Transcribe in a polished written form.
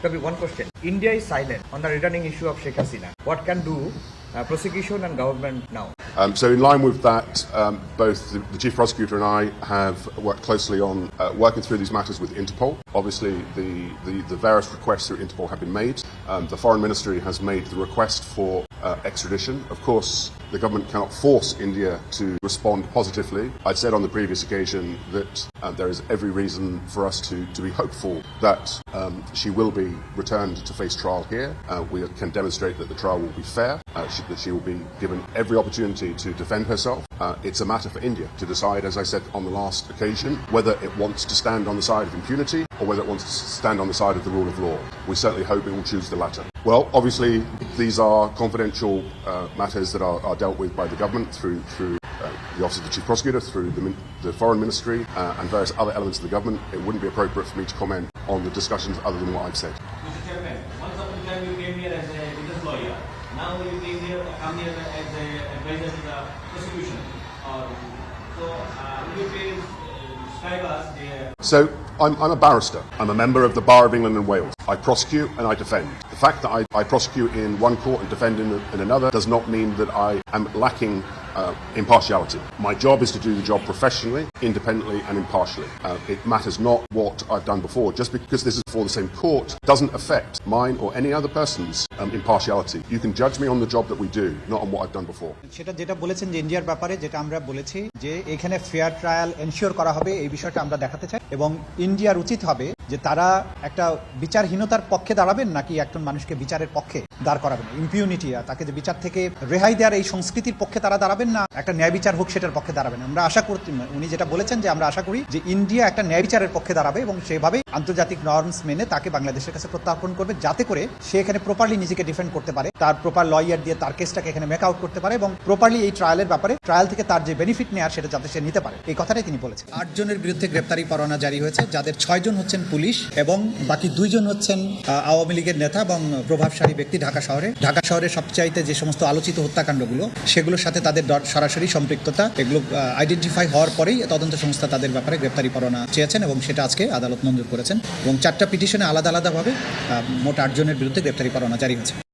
Toby, one question. India is silent on the returning issue of Sheikh Hasina. What can do prosecution and government now? So in line with that, both the Chief Prosecutor and I have worked closely on working through these matters with Interpol. Obviously, the various requests through Interpol have been made. The Foreign Ministry has made the request for extradition. Of course, the government cannot force India to respond positively. I said on the previous occasion that there is every reason for us to be hopeful that she will be returned to face trial here. We can demonstrate that the trial will be fair, that she will be given every opportunity to defend herself. It's a matter for India to decide, as I said on the last occasion, whether it wants to stand on the side of impunity or whether it wants to stand on the side of the rule of law. We certainly hope it will choose the latter. Well, obviously, these are confidential matters that are dealt with by the government through the Office of the Chief Prosecutor, through the Foreign Ministry and various other elements of the government. It wouldn't be appropriate for me to comment on the discussions other than what I've said. Mr. Chairman, once upon a time you came here as a business lawyer. Now you come here as an advisor to the prosecution. Will you please describe us the... So, I'm a barrister. I'm a member of the Bar of England and Wales. I prosecute and I defend. The fact that I prosecute in one court and defend in another does not mean that I am lacking impartiality. My job is to do the job professionally, independently and impartially. It matters not what I've done before. Just because this is before the same court doesn't affect mine or any other person's impartiality. You can judge me on the job that we do, not on what I've done before. সেটা যেটা বলেছেন যে ইন্ডিয়ার ব্যাপারে যেটা আমরা বলেছি যে এখানে ফেয়ার ট্রায়াল এনশিওর করা হবে এই বিষয়টা আমরা দেখাতে চাই এবং ইন্ডিয়ার উচিত হবে যে তারা একটা বিচারহীনতার পক্ষে দাঁড়াবেন নাকি একজন মানুষকে বিচারের পক্ষে দাঁড় করাবেন ইম্পিউনিটি তাকে যে বিচার থেকে রেহাই দেওয়ার এই সংস্কৃতির পক্ষে তারা দাঁড়াবেন না একটা ন্যায় বিচার হোক সেটার পক্ষে দাঁড়াবেন আমরা আশা করছি উনি যেটা বলেছেন যে আমরা আশা করি যে ইন্ডিয়া একটা ন্যায় বিচারের পক্ষে দাঁড়াবে এবং সেভাবেই আন্তর্জাতিক নর্মস মেনে তাকে বাংলাদেশের কাছে প্রত্যার্পণ করবে যাতে করে সে এখানে প্রপারলি নিজেকে ডিফেন্ড করতে পারে তার প্রপার লয়ার দিয়ে তার কেসটাকে এখানে মেক আউট করতে পারে এবং প্রপারলি এই ট্রায়ালের ব্যাপারে ট্রায়াল থেকে তার যে বেনিফিট নেওয়ার সেটা যাতে সে নিতে পারে এই কথাটাই তিনি বলেছেন 8 জনের বিরুদ্ধে গ্রেপ্তারি পরোয়ানা জারি হয়েছে যাদের 6 জন হচ্ছেন পুলিশ এবং বাকি 2 জন হচ্ছেন আওয়ামী লীগের নেতা এবং প্রভাবশালী ব্যক্তি ঢাকা শহরে সবচাইতে যে সমস্ত আলোচিত হত্যাকাণ্ডগুলো সেগুলোর সাথে তাদের সরাসরি সম্পৃক্ততা এগুলো আইডেন্টিফাই হওয়ার পরেই তদন্ত সংস্থা তাদের ব্যাপারে গ্রেপ্তারি পরোয়ানা চেয়েছেন এবং সেটা আজকে আদালত মঞ্জুর করেছেন এবং 4টা পিটিশনে আলাদা আলাদাভাবে মোট 8 জনের বিরুদ্ধে গ্রেপ্তারি পরোয়ানা জারি হয়েছে